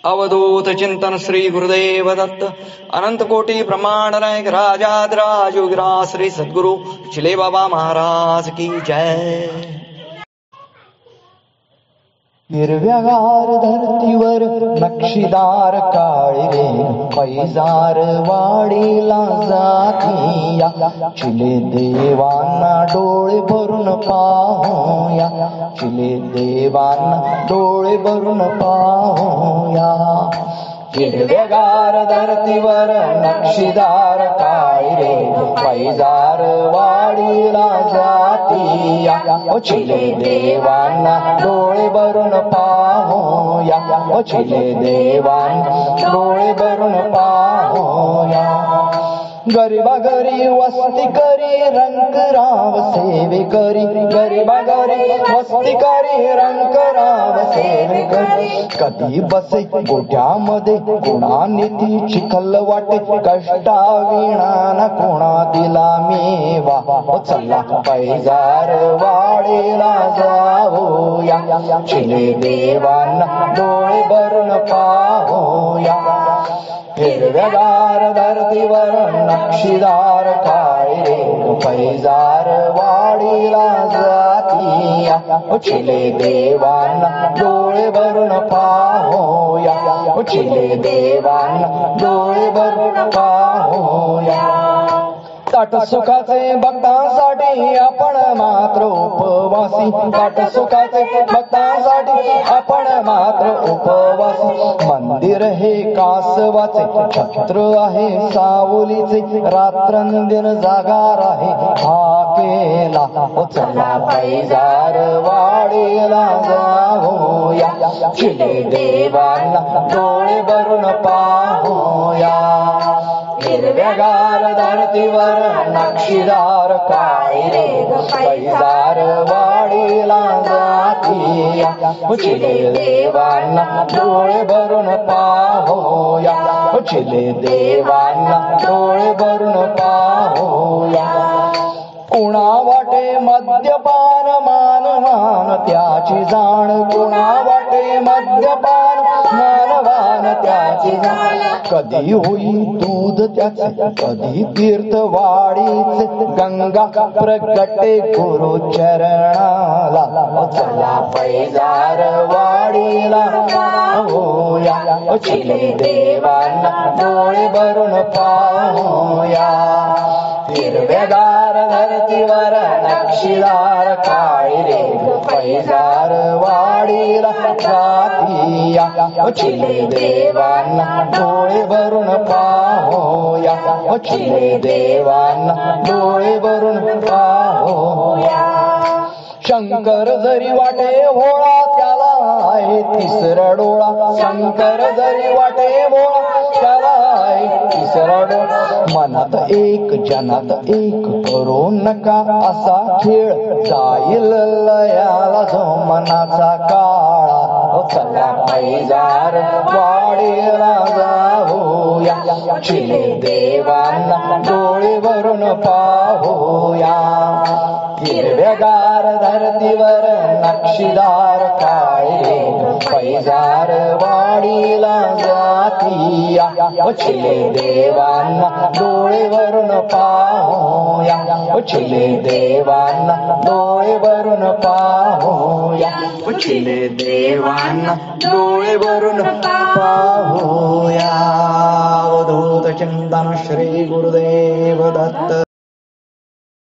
अवधूत चिंतन श्री गुरुदेव दत्त अनंत कोटी ब्रह्मांड नायक राजाधिराज योगीरा श्री सद्गुरु चिले बाबा महाराज की जय. हिरव्यागार धरतीवर नक्षीदार काळे रे पैजार वाडीला जातीया चिले देवांना डोळे भरून पाहूया चिले देवांना डोळे भरून पाहूया. हिरव्यागार धरतीवर नक्षीदार काळे रे पैजार वाडीला जातीया चिले देवांना डोळे भरून पाहूया चिले देवांना डोळे भरून पाहूया. गरीबा घरी वस्ती करी रंगराव सेवे करी गरीबा घरी वस्ती करी रंगराव सेवे करी. कधी बसे गोठ्यामध्ये कोणा नीती चिखल वाटे कष्टा विणा कोणा दिला मेवा चला पैजार वाडीला जाऊया चिले देवांना डोळे भरून पाहूया. हिरव्यागार धरतीवर नक्षीदार काळे रे पैजार वाडीला जातीया चिले देवांना डोळे भरून पाहूया चिले देवांना डोळे भरून पाहूया. ताट सुखाचे भक्तांसाठी आपण मात्र उपवासी ताट सुखाचे भक्तांसाठी आपण मात्र उपवासी. मंदिर हे कासवाचे छत्र आहे सावलीचे रात्रंदिन जागार आहे हाकेला चला पैजार वाडीला जाऊया चिले देवांना डोळे भरून पाहूया. हिरव्यागार धरतीवर नक्षीदार काळे रे पैजार वाडीला जातीया चिले देवांना डोळे भरून पाहूया चिले देवांना डोळे भरून पाहूया. कुणा वाटे मद्यपान मान त्याची जाण कुणा वाटे मद्यपान मानवान त्याची जाण. कधी होई दूध त्याचे कधी तीर्थ वाडीचे गंगा प्रगटे गुरु चरणाला चला पैजार वाडीला होया चिले देवांना डोळे भरून पाहूया. हिरव्यागार धरतीवर नक्षीदार काळे रे पैजार वाडीला जातीया चिले देवांना डोळे भरून पाहूया चिले देवांना डोळे भरून पाहूया. शंकर जरी वाटे भोळा त्याला आहे तिसरा डोळा शंकर जरी वाटे भोळा त्याला आहे तिसरा डोळा. मनात एक जनात एक करू नका असा खेळ जाईल लयाला जो मनाचा काळा चला पैजार वाडीला जाऊया चिले देवांना डोळे भरून पाहूया. हिरव्यागार धरतीवर नक्षीदार काळे रे पैजार वाडीला जातीया चिले देवांना डोळे भरून पाहूया चिले देवांना डोळे भरून पाहूया चिले देवांना डोळे भरून पाहूया. अवधूत चिंतन श्री गुरुदेव दत्त.